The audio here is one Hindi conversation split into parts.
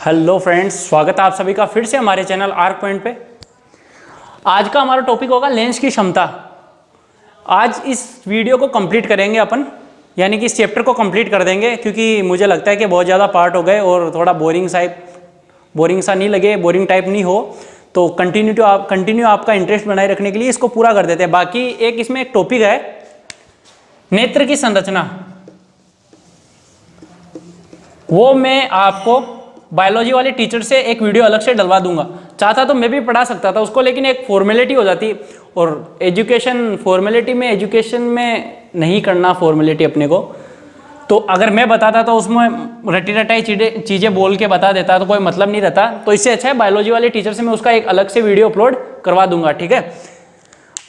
हेलो फ्रेंड्स, स्वागत है आप सभी का फिर से हमारे चैनल आर्क पॉइंट पे। आज का हमारा टॉपिक होगा लेंस की क्षमता। आज इस वीडियो को कंप्लीट करेंगे अपन, यानी कि इस चैप्टर को कंप्लीट कर देंगे, क्योंकि मुझे लगता है कि बहुत ज़्यादा पार्ट हो गए और थोड़ा बोरिंग सा नहीं लगे, बोरिंग टाइप नहीं हो, तो कंटिन्यू आपका इंटरेस्ट बनाए रखने के लिए इसको पूरा कर देते हैं। बाकी इसमें एक टॉपिक है नेत्र की संरचना, वो मैं आपको बायोलॉजी वाले टीचर से एक वीडियो अलग से डलवा दूंगा। चाहता तो मैं भी पढ़ा सकता था उसको, लेकिन एक फॉर्मेलिटी हो जाती, और एजुकेशन में नहीं करना फॉर्मेलिटी अपने को। तो अगर मैं बताता तो उसमें रटी रटाई चीज़ें बोल के बता देता तो कोई मतलब नहीं रहता। तो इससे अच्छा है बायोलॉजी वाले टीचर से मैं उसका एक अलग से वीडियो अपलोड करवा दूंगा, ठीक है।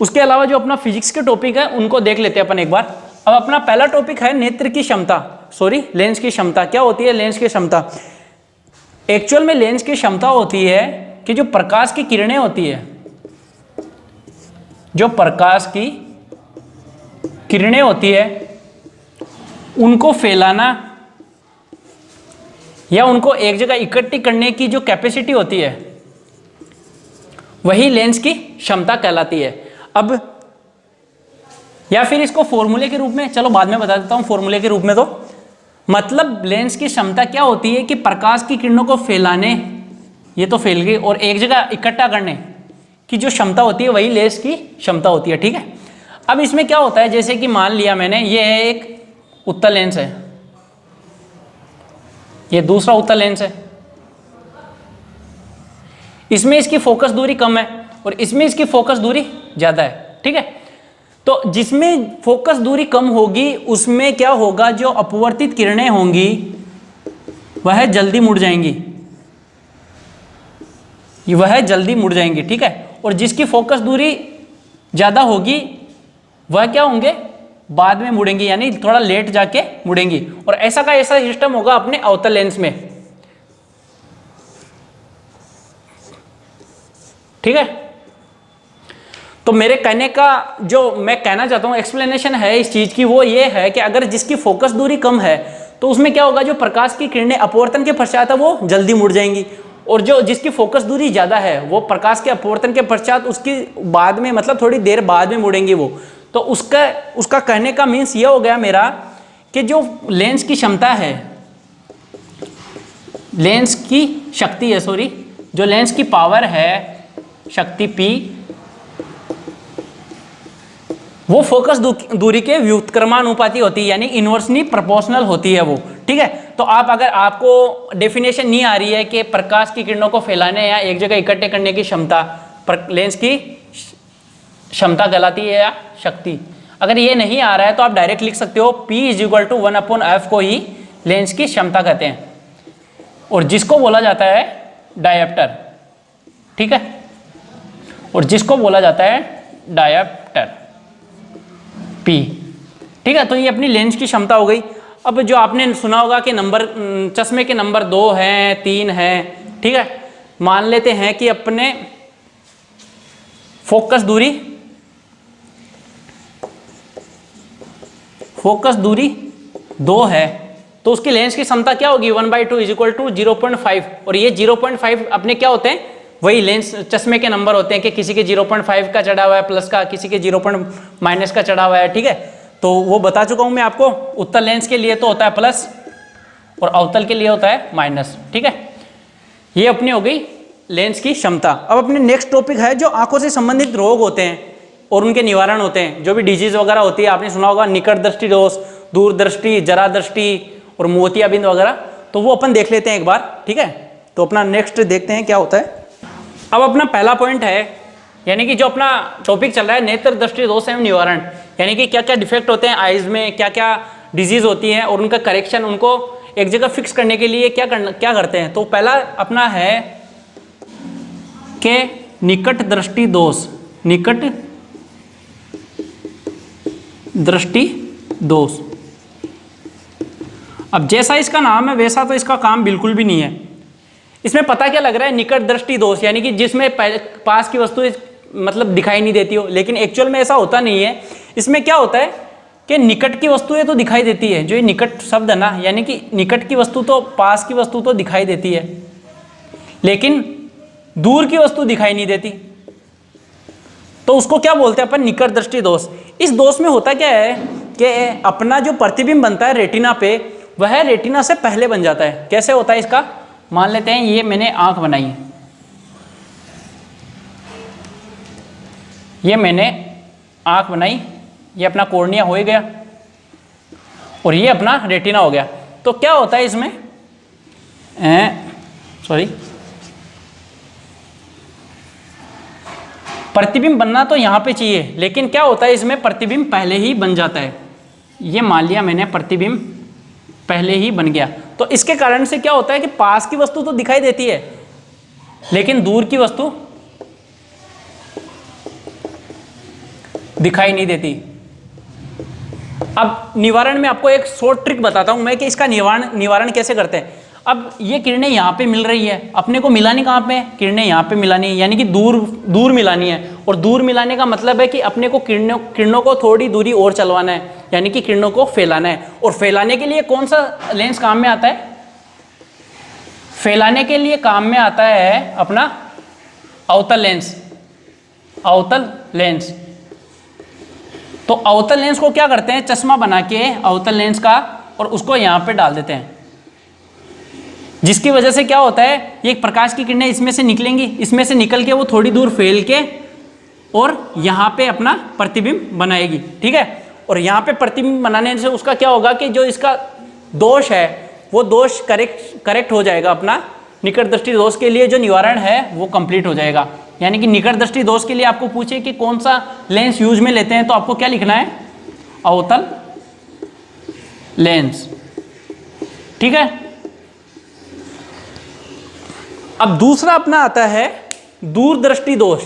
उसके अलावा जो अपना फिजिक्स के टॉपिक है उनको देख लेते हैं अपन एक बार। अब अपना पहला टॉपिक है नेत्र की क्षमता, लेंस की क्षमता। क्या होती है लेंस की क्षमता? एक्चुअल में लेंस की क्षमता होती है कि जो प्रकाश की किरणें होती है, जो प्रकाश की किरणें होती है उनको फैलाना या उनको एक जगह इकट्ठी करने की जो कैपेसिटी होती है वही लेंस की क्षमता कहलाती है। अब या फिर इसको फॉर्मूले के रूप में, चलो बाद में बता देता हूं फॉर्मूले के रूप में। तो मतलब लेंस की क्षमता क्या होती है कि प्रकाश की किरणों को फैलाने, ये तो फैल गई, और एक जगह इकट्ठा करने की जो क्षमता होती है वही लेंस की क्षमता होती है, ठीक है। अब इसमें क्या होता है, जैसे कि मान लिया मैंने, ये है एक उत्तल लेंस है, ये दूसरा उत्तल लेंस है। इसमें इसकी फोकस दूरी कम है और इसमें इसकी फोकस दूरी ज्यादा है, ठीक है। तो जिसमें फोकस दूरी कम होगी उसमें क्या होगा, जो अपवर्तित किरणें होंगी वह जल्दी मुड़ जाएंगी, ठीक है। और जिसकी फोकस दूरी ज्यादा होगी वह क्या होंगे, बाद में मुड़ेंगी, यानी थोड़ा लेट जाके मुड़ेंगी। और ऐसा का ऐसा सिस्टम होगा अपने अवतल लेंस में, ठीक है। तो मेरे कहने का जो मैं कहना चाहता हूं एक्सप्लेनेशन है इस चीज की, वो ये है कि अगर जिसकी फोकस दूरी कम है तो उसमें क्या होगा, जो प्रकाश की किरणें अपवर्तन के पश्चात है वो जल्दी मुड़ जाएंगी, और जो जिसकी फोकस दूरी ज्यादा है वो प्रकाश के अपवर्तन के पश्चात उसकी बाद में, मतलब थोड़ी देर बाद में मुड़ेंगी वो। तो उसका कहने का मीन्स ये हो गया मेरा कि जो लेंस की क्षमता है, लेंस की शक्ति है, जो लेंस की पावर है, शक्ति P, वो फोकस दूरी के व्युत्क्रमानुपाती होती है, यानी इनवर्सली प्रोपोर्शनल होती है वो, ठीक है। तो अगर आपको डेफिनेशन नहीं आ रही है कि प्रकाश की किरणों को फैलाने या एक जगह इकट्ठे करने की क्षमता लेंस की क्षमता कहलाती है या शक्ति, अगर ये नहीं आ रहा है तो आप डायरेक्ट लिख सकते हो P = 1/f को ही लेंस की क्षमता कहते हैं, और जिसको बोला जाता है डायप्टर, ठीक है, और जिसको बोला जाता है डायप्टर P, ठीक है। तो ये अपनी लेंस की क्षमता हो गई। अब जो आपने सुना होगा कि चश्मे के नंबर 2 हैं, 3 हैं, ठीक है। मान लेते हैं कि अपने फोकस दूरी 2 है, तो उसकी लेंस की क्षमता क्या होगी, 1/2 = 0.5। और ये 0.5 अपने क्या होते हैं, वही लेंस चश्मे के नंबर होते हैं कि किसी के 0.5 का चढ़ा हुआ है प्लस का, किसी के -0 का चढ़ा हुआ है, ठीक है। तो वो बता चुका हूं मैं आपको, उत्तल लेंस के लिए तो होता है प्लस और अवतल के लिए होता है माइनस, ठीक है। ये अपनी हो गई लेंस की क्षमता। अब अपने नेक्स्ट टॉपिक है जो आंखों से संबंधित रोग होते हैं और उनके निवारण होते हैं, जो भी डिजीज वगैरह होती है, आपने सुना होगा निकट दृष्टि दोष, दूर दृष्टि, जरा दृष्टि और मोतियाबिंद वगैरह, तो वो अपन देख लेते हैं एक बार, ठीक है। तो अपना नेक्स्ट देखते हैं क्या होता है। अब अपना पहला पॉइंट है, यानी कि जो अपना टॉपिक चल रहा है नेत्र दृष्टि दोष एवं निवारण, यानी कि क्या क्या डिफेक्ट होते हैं आइज में, क्या क्या डिजीज होती है और उनका करेक्शन, उनको एक जगह फिक्स करने के लिए क्या करते हैं। तो पहला अपना है कि निकट दृष्टि दोष। अब जैसा इसका नाम है वैसा तो इसका काम बिल्कुल भी नहीं है। इसमें पता क्या लग रहा है, निकट दृष्टि दोष, यानी कि जिसमें पास की वस्तु मतलब दिखाई नहीं देती हो, लेकिन एक्चुअल में ऐसा होता नहीं है। इसमें क्या होता है कि निकट की वस्तुएं तो दिखाई देती है, जो ये निकट शब्द है ना, यानी कि निकट की वस्तु तो, पास की वस्तु तो दिखाई देती है, लेकिन दूर की वस्तु दिखाई नहीं देती, तो उसको क्या बोलते हैं अपन, निकट दृष्टि दोष। इस दोष में होता क्या है कि अपना जो प्रतिबिंब बनता है रेटिना पे, वह रेटिना से पहले बन जाता है। कैसे होता है इसका, मान लेते हैं ये मैंने आंख बनाई है, ये मैंने आंख बनाई, ये अपना कॉर्निया हो ही गया और ये अपना रेटिना हो गया। तो क्या होता है इसमें, प्रतिबिंब बनना तो यहां पे चाहिए, लेकिन क्या होता है इसमें प्रतिबिंब पहले ही बन जाता है। ये मान लिया मैंने प्रतिबिंब पहले ही बन गया, तो इसके कारण से क्या होता है कि पास की वस्तु तो दिखाई देती है लेकिन दूर की वस्तु दिखाई नहीं देती। अब निवारण में आपको एक शॉर्ट ट्रिक बताता हूं मैं कि इसका निवारण कैसे करते हैं। अब ये किरणें यहाँ पे मिल रही है, अपने को मिलानी कहाँ पे है, किरणें यहाँ पे मिलानी है, यानी कि दूर मिलानी है। और दूर मिलाने का मतलब है कि अपने को किरणों को थोड़ी दूरी और चलवाना है, यानी कि किरणों को फैलाना है। और फैलाने के लिए कौन सा लेंस काम में आता है, फैलाने के लिए काम में आता है अपना अवतल लेंस। अवतल लेंस, तो अवतल लेंस को क्या करते हैं, चश्मा बना के अवतल लेंस का और उसको यहाँ पे डाल देते हैं, जिसकी वजह से क्या होता है, ये प्रकाश की किरणें इसमें से निकलेंगी, इसमें से निकल के वो थोड़ी दूर फैल के और यहाँ पे अपना प्रतिबिंब बनाएगी। ठीक है, और यहाँ पे प्रतिबिंब बनाने से उसका क्या होगा कि जो इसका दोष है वो दोष करेक्ट हो जाएगा, अपना निकट दृष्टि दोष के लिए जो निवारण है वो कंप्लीट हो जाएगा। यानी कि निकट दृष्टि दोष के लिए आपको पूछे कि कौन सा लेंस यूज में लेते हैं, तो आपको क्या लिखना है, अवतल लेंस। ठीक है, अब दूसरा अपना आता है दूरदृष्टि दोष।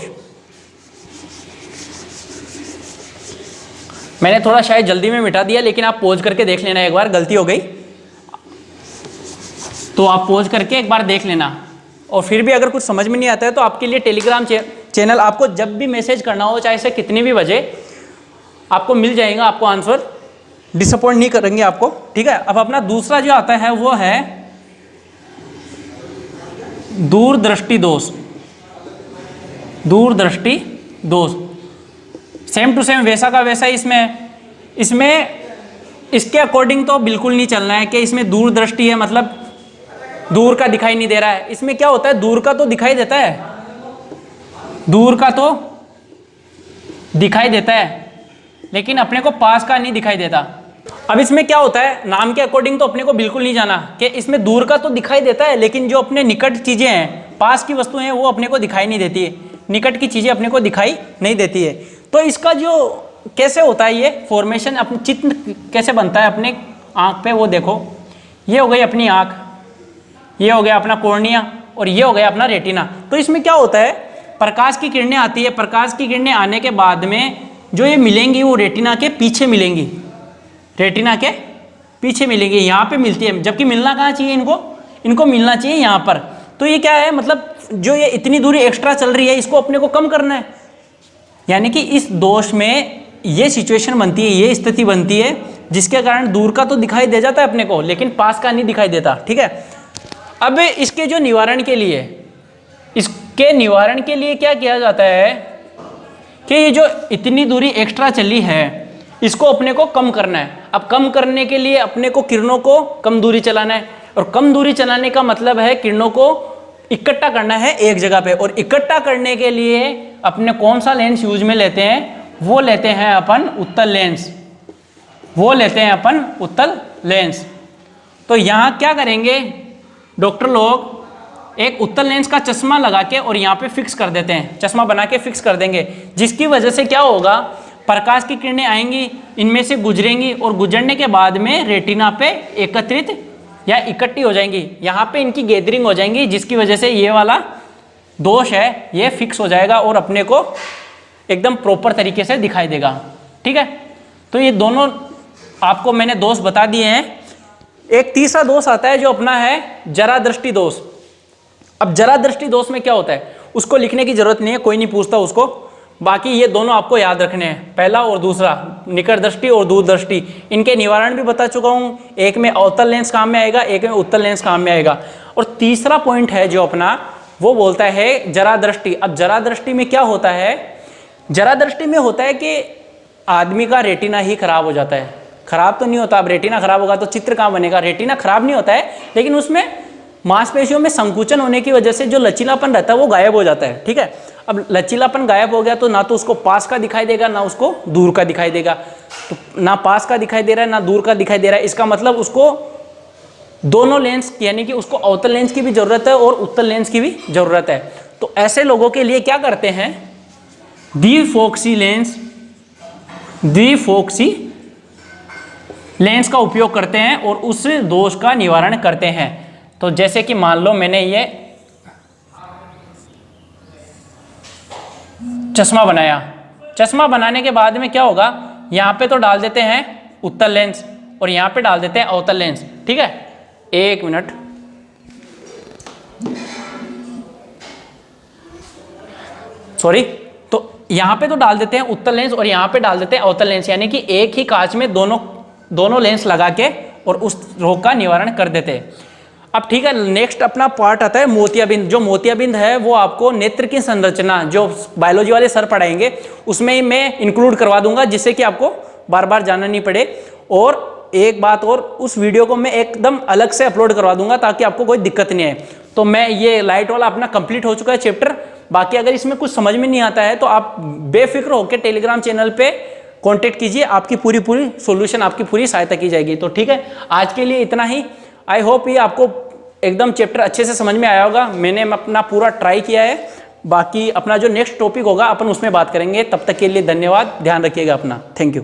मैंने थोड़ा शायद जल्दी में मिटा दिया, लेकिन आप पॉज करके देख लेना, एक बार गलती हो गई तो आप पॉज करके एक बार देख लेना। और फिर भी अगर कुछ समझ में नहीं आता है तो आपके लिए टेलीग्राम चैनल, आपको जब भी मैसेज करना हो, चाहे से कितने भी बजे, आपको मिल जाएगा, आपको आंसर डिसअपॉइंट नहीं करेंगे आपको। ठीक है, अब अपना दूसरा जो आता है वो है दूरदृष्टि दोष। दूरदृष्टि दोष सेम टू सेम वैसा का वैसा इसमें इसके अकॉर्डिंग तो बिल्कुल नहीं चलना है कि इसमें दूरदृष्टि है मतलब दूर का दिखाई नहीं दे रहा है। इसमें क्या होता है, दूर का तो दिखाई देता है, दूर का तो दिखाई देता है, लेकिन अपने को पास का नहीं दिखाई देता। अब इसमें क्या होता है, नाम के अकॉर्डिंग तो अपने को बिल्कुल नहीं जाना कि इसमें दूर का तो दिखाई देता है, लेकिन जो अपने निकट चीजें हैं, पास की वस्तुएं हैं, वो अपने को दिखाई नहीं देती है, निकट की चीजें अपने को दिखाई नहीं देती है। तो इसका जो कैसे होता है, ये फॉर्मेशन अपने चित्र कैसे बनता है अपने आंख पे, वो देखो, ये हो गई अपनी आंख, ये हो गया अपना कॉर्निया और ये हो गया अपना रेटिना। तो इसमें क्या होता है, प्रकाश की किरणें आती है, प्रकाश की किरणें आने के बाद में जो ये मिलेंगी वो रेटिना के पीछे मिलेंगी, रेटिना के पीछे मिलेंगी, यहाँ पे मिलती है, जबकि मिलना कहाँ चाहिए, इनको मिलना चाहिए यहाँ पर। तो ये क्या है, मतलब जो ये इतनी दूरी एक्स्ट्रा चल रही है, इसको अपने को कम करना है। यानी कि इस दोष में ये सिचुएशन बनती है, ये स्थिति बनती है, जिसके कारण दूर का तो दिखाई दे जाता है अपने को, लेकिन पास का नहीं दिखाई देता। ठीक है, अब इसके जो निवारण के लिए, इसके निवारण के लिए क्या किया जाता है कि ये जो इतनी दूरी एक्स्ट्रा चली है, इसको अपने को कम करना है। अब कम करने के लिए अपने को किरणों को कम दूरी चलाना है, और कम दूरी चलाने का मतलब है किरणों को इकट्ठा करना है एक जगह पे। और इकट्ठा करने के लिए अपने कौन सा लेंस यूज में लेते हैं, वो लेते हैं अपन उत्तल लेंस, वो लेते हैं अपन उत्तल लेंस। तो यहाँ क्या करेंगे डॉक्टर लोग, एक उत्तल लेंस का चश्मा लगा के और यहाँ पे फिक्स कर देते हैं, चश्मा बना के फिक्स कर देंगे, जिसकी वजह से क्या होगा, प्रकाश की किरणें आएंगी, इनमें से गुजरेंगी और गुजरने के बाद में रेटिना पे एकत्रित या इकट्ठी हो जाएंगी, यहाँ पे इनकी गैदरिंग हो जाएंगी, जिसकी वजह से ये वाला दोष है ये फिक्स हो जाएगा और अपने को एकदम प्रॉपर तरीके से दिखाई देगा। ठीक है, तो ये दोनों आपको मैंने दोष बता दिए हैं। एक तीसरा दोष आता है जो अपना है जरा दृष्टि दोष। अब जरा दृष्टि दोष में क्या होता है, उसको लिखने की जरूरत नहीं है, कोई नहीं पूछता उसको, बाकी ये दोनों आपको याद रखने हैं, पहला और दूसरा, निकट दृष्टि और दूरदृष्टि। इनके निवारण भी बता चुका हूँ, एक में अवतल लेंस काम में आएगा, एक में उत्तल लेंस काम में आएगा। और तीसरा पॉइंट है जो अपना, वो बोलता है जरा दृष्टि। अब जरा दृष्टि में क्या होता है, जरा दृष्टि में होता है कि आदमी का रेटिना ही खराब हो जाता है। खराब तो नहीं होता, अब रेटिना खराब होगा तो चित्र कहाँ बनेगा, रेटिना खराब नहीं होता है, लेकिन उसमें मांसपेशियों में संकुचन होने की वजह से जो लचीलापन रहता है वो गायब हो जाता है। ठीक है, अब लचीलापन गायब हो गया तो ना तो उसको पास का दिखाई देगा ना उसको दूर का दिखाई देगा। तो ना पास का दिखाई दे रहा है ना दूर का दिखाई दे रहा है, इसका मतलब उसको दोनों लेंस यानी कि उसको अवतल लेंस की भी जरूरत है और उत्तल लेंस की भी जरूरत है। तो ऐसे लोगों के लिए क्या करते हैं, द्विफोक्सी लेंस का उपयोग करते हैं और उस दोष का निवारण करते हैं। तो जैसे कि मान लो मैंने ये चश्मा बनाया, चश्मा बनाने के बाद में क्या होगा, यहाँ पे तो डाल देते हैं उत्तल लेंस और यहाँ पे डाल देते हैं अवतल लेंस। ठीक है, एक मिनट, सॉरी, तो यहाँ पे तो डाल देते हैं उत्तल लेंस और यहाँ पे डाल देते हैं अवतल लेंस, यानी कि एक ही कांच में दोनों लेंस लगा के और उस रोग का निवारण कर देते हैं। अब ठीक है, नेक्स्ट अपना पार्ट आता है मोतियाबिंद। जो मोतियाबिंद है वो आपको नेत्र की संरचना जो बायोलॉजी वाले सर पढ़ाएंगे उसमें ही मैं इंक्लूड करवा दूंगा, जिससे कि आपको बार बार जाना नहीं पड़े। और एक बात और, उस वीडियो को मैं एकदम अलग से अपलोड करवा दूंगा ताकि आपको कोई दिक्कत नहीं आए। तो मैं ये लाइट वाला अपना कंप्लीट हो चुका है चैप्टर। बाकी अगर इसमें कुछ समझ में नहीं आता है तो आप बेफिक्र होकर टेलीग्राम चैनल पे कांटेक्ट कीजिए, आपकी पूरी सॉल्यूशन, आपकी पूरी सहायता की जाएगी। तो ठीक है, आज के लिए इतना ही। आई होप ये आपको एकदम चैप्टर अच्छे से समझ में आया होगा। मैंने अपना पूरा ट्राई किया है। बाकी अपना जो नेक्स्ट टॉपिक होगा अपन उसमें बात करेंगे। तब तक के लिए धन्यवाद, ध्यान रखिएगा अपना। Thank you.